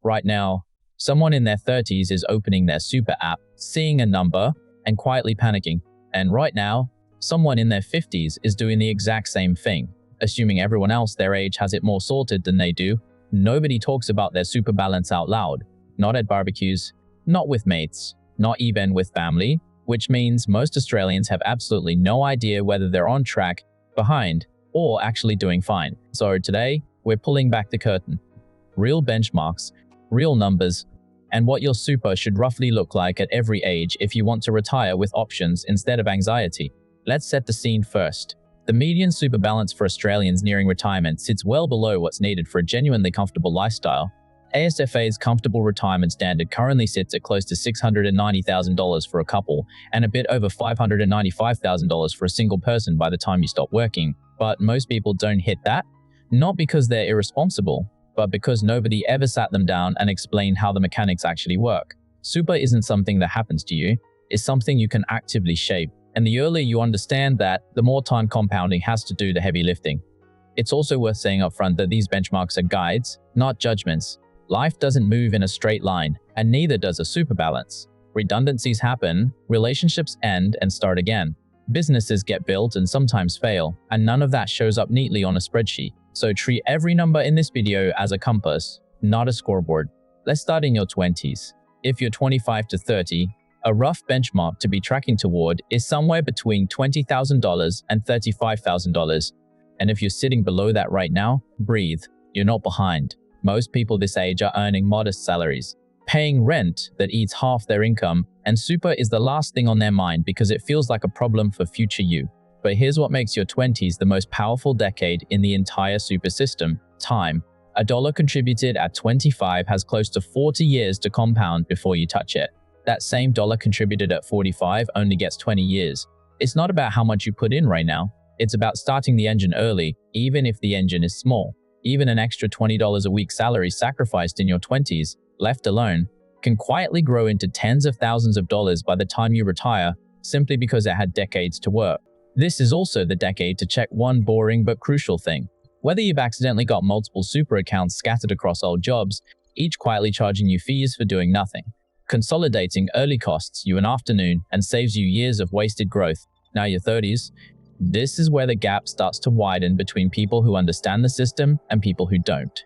Right now, someone in their 30s is opening their super app, seeing a number, and quietly panicking. And right now, someone in their 50s is doing the exact same thing, assuming everyone else their age has it more sorted than they do. Nobody talks about their super balance out loud. Not at barbecues, not with mates, not even with family, which means most Australians have absolutely no idea whether they're on track, behind, or actually doing fine. So today, we're pulling back the curtain. Real benchmarks, real numbers, and what your super should roughly look like at every age if you want to retire with options instead of anxiety. Let's set the scene first. The median super balance for Australians nearing retirement sits well below what's needed for a genuinely comfortable lifestyle. ASFA's Comfortable Retirement Standard currently sits at close to $690,000 for a couple and a bit over $595,000 for a single person by the time you stop working. But most people don't hit that, not because they're irresponsible, but because nobody ever sat them down and explained how the mechanics actually work. Super isn't something that happens to you, it's something you can actively shape. And the earlier you understand that, the more time compounding has to do the heavy lifting. It's also worth saying up front that these benchmarks are guides, not judgments. Life doesn't move in a straight line, and neither does a super balance. Redundancies happen, relationships end and start again. Businesses get built and sometimes fail, and none of that shows up neatly on a spreadsheet. So treat every number in this video as a compass, not a scoreboard. Let's start in your 20s. If you're 25 to 30, a rough benchmark to be tracking toward is somewhere between $20,000 and $35,000. And if you're sitting below that right now, breathe, you're not behind. Most people this age are earning modest salaries, paying rent that eats half their income, and super is the last thing on their mind because it feels like a problem for future you. But here's what makes your 20s the most powerful decade in the entire super system: time. A dollar contributed at 25 has close to 40 years to compound before you touch it. That same dollar contributed at 45 only gets 20 years. It's not about how much you put in right now. It's about starting the engine early, even if the engine is small. Even an extra $20 a week salary sacrificed in your 20s, left alone, can quietly grow into tens of thousands of dollars by the time you retire, simply because it had decades to work. This is also the decade to check one boring but crucial thing. Whether you've accidentally got multiple super accounts scattered across old jobs, each quietly charging you fees for doing nothing. Consolidating early costs you an afternoon and saves you years of wasted growth. Now your 30s. This is where the gap starts to widen between people who understand the system and people who don't.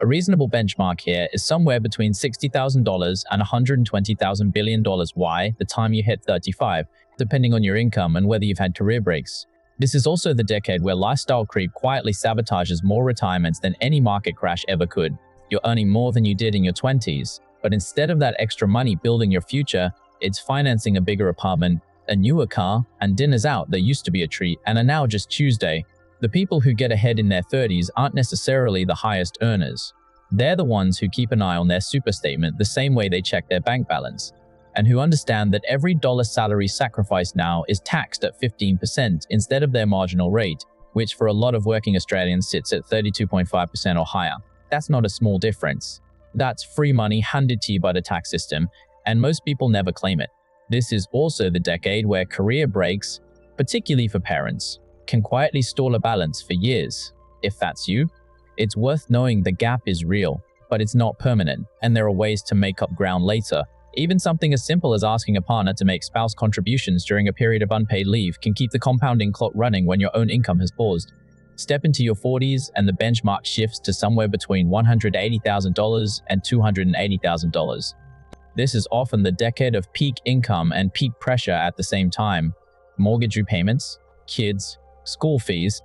A reasonable benchmark here is somewhere between $60,000 and $120,000 billion by the time you hit 35, depending on your income and whether you've had career breaks. This is also the decade where lifestyle creep quietly sabotages more retirements than any market crash ever could. You're earning more than you did in your 20s, but instead of that extra money building your future, it's financing a bigger apartment, a newer car, and dinners out that used to be a treat and are now just Tuesday. The people who get ahead in their 30s aren't necessarily the highest earners. They're the ones who keep an eye on their super statement the same way they check their bank balance, and who understand that every dollar salary sacrificed now is taxed at 15% instead of their marginal rate, which for a lot of working Australians sits at 32.5% or higher. That's not a small difference. That's free money handed to you by the tax system, and most people never claim it. This is also the decade where career breaks, particularly for parents, can quietly stall a balance for years. If that's you, it's worth knowing the gap is real, but it's not permanent, and there are ways to make up ground later. Even something as simple as asking a partner to make spouse contributions during a period of unpaid leave can keep the compounding clock running when your own income has paused. Step into your 40s and the benchmark shifts to somewhere between $180,000 and $280,000. This is often the decade of peak income and peak pressure at the same time. Mortgage repayments, kids, school fees,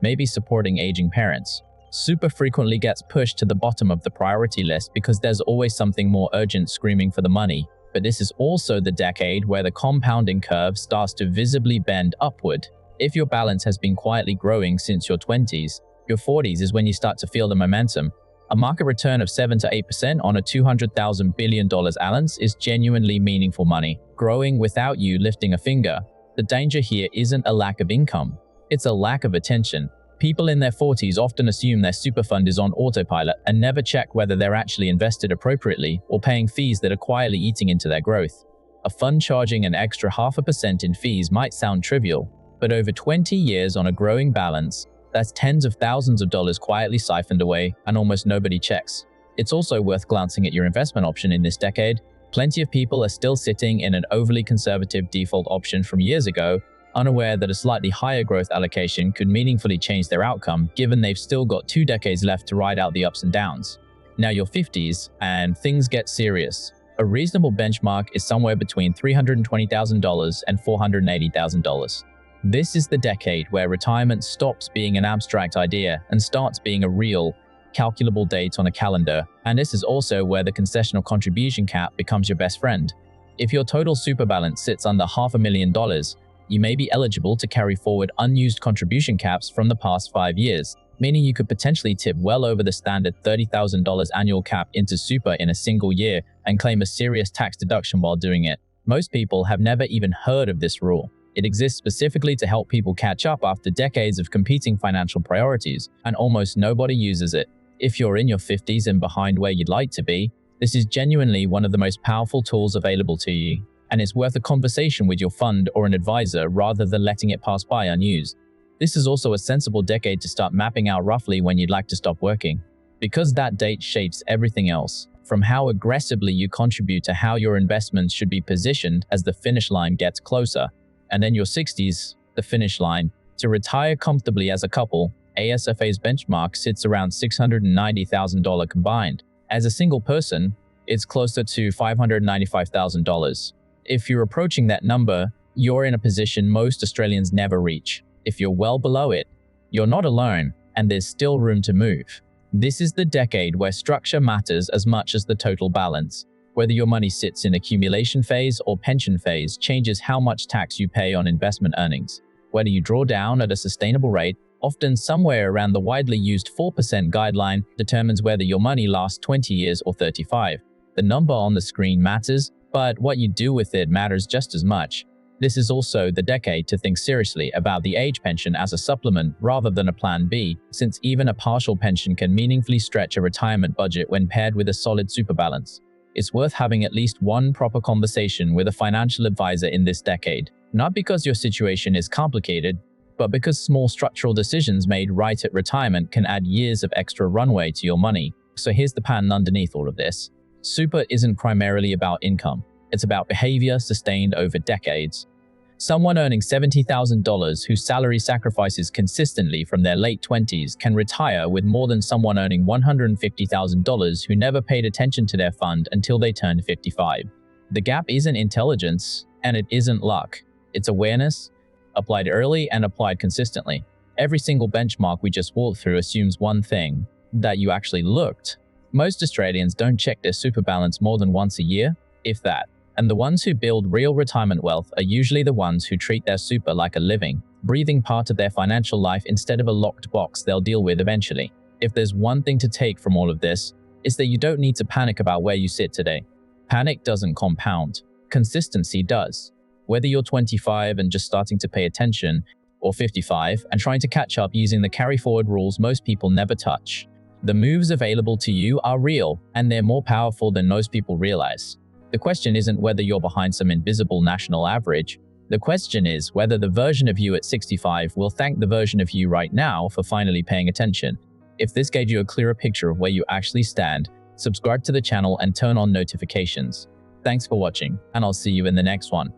maybe supporting aging parents. Super frequently gets pushed to the bottom of the priority list because there's always something more urgent screaming for the money. But this is also the decade where the compounding curve starts to visibly bend upward. If your balance has been quietly growing since your 20s, your 40s is when you start to feel the momentum. A market return of 7 to 8% on a $200,000 billion balance is genuinely meaningful money, growing without you lifting a finger. The danger here isn't a lack of income, it's a lack of attention. People in their 40s often assume their super fund is on autopilot and never check whether they're actually invested appropriately or paying fees that are quietly eating into their growth. A fund charging an extra 0.5% in fees might sound trivial, but over 20 years on a growing balance, that's tens of thousands of dollars quietly siphoned away and almost nobody checks. It's also worth glancing at your investment option in this decade. Plenty of people are still sitting in an overly conservative default option from years ago, unaware that a slightly higher growth allocation could meaningfully change their outcome, given they've still got 2 decades left to ride out the ups and downs. Now you're 50s, and things get serious. A reasonable benchmark is somewhere between $320,000 and $480,000. This is the decade where retirement stops being an abstract idea and starts being a real, calculable date on a calendar, and this is also where the concessional contribution cap becomes your best friend. If your total super balance sits under $500,000, you may be eligible to carry forward unused contribution caps from the past 5 years, meaning you could potentially tip well over the standard $30,000 annual cap into super in a single year and claim a serious tax deduction while doing it. Most people have never even heard of this rule. It exists specifically to help people catch up after decades of competing financial priorities, and almost nobody uses it. If you're in your 50s and behind where you'd like to be, this is genuinely one of the most powerful tools available to you, and it's worth a conversation with your fund or an advisor rather than letting it pass by unused. This is also a sensible decade to start mapping out roughly when you'd like to stop working, because that date shapes everything else, from how aggressively you contribute to how your investments should be positioned as the finish line gets closer. And then your 60s, the finish line. To retire comfortably as a couple, ASFA's benchmark sits around $690,000 combined. As a single person, it's closer to $595,000. If you're approaching that number, you're in a position most Australians never reach. If you're well below it, you're not alone, and there's still room to move. This is the decade where structure matters as much as the total balance. Whether your money sits in accumulation phase or pension phase changes how much tax you pay on investment earnings. Whether you draw down at a sustainable rate, often somewhere around the widely used 4% guideline, determines whether your money lasts 20 years or 35. The number on the screen matters, but what you do with it matters just as much. This is also the decade to think seriously about the age pension as a supplement rather than a plan B, since even a partial pension can meaningfully stretch a retirement budget when paired with a solid super balance. It's worth having at least one proper conversation with a financial advisor in this decade, not because your situation is complicated, but because small structural decisions made right at retirement can add years of extra runway to your money. So here's the pattern underneath all of this. Super isn't primarily about income. It's about behavior sustained over decades. Someone earning $70,000 whose salary sacrifices consistently from their late 20s can retire with more than someone earning $150,000 who never paid attention to their fund until they turned 55. The gap isn't intelligence, and it isn't luck. It's awareness, applied early and applied consistently. Every single benchmark we just walked through assumes one thing, that you actually looked. Most Australians don't check their super balance more than once a year, if that. And the ones who build real retirement wealth are usually the ones who treat their super like a living, breathing part of their financial life instead of a locked box they'll deal with eventually. If there's one thing to take from all of this, it's that you don't need to panic about where you sit today. Panic doesn't compound. Consistency does. Whether you're 25 and just starting to pay attention, or 55 and trying to catch up using the carry-forward rules most people never touch, the moves available to you are real, and they're more powerful than most people realize. The question isn't whether you're behind some invisible national average. The question is whether the version of you at 65 will thank the version of you right now for finally paying attention. If this gave you a clearer picture of where you actually stand, subscribe to the channel and turn on notifications. Thanks for watching, and I'll see you in the next one.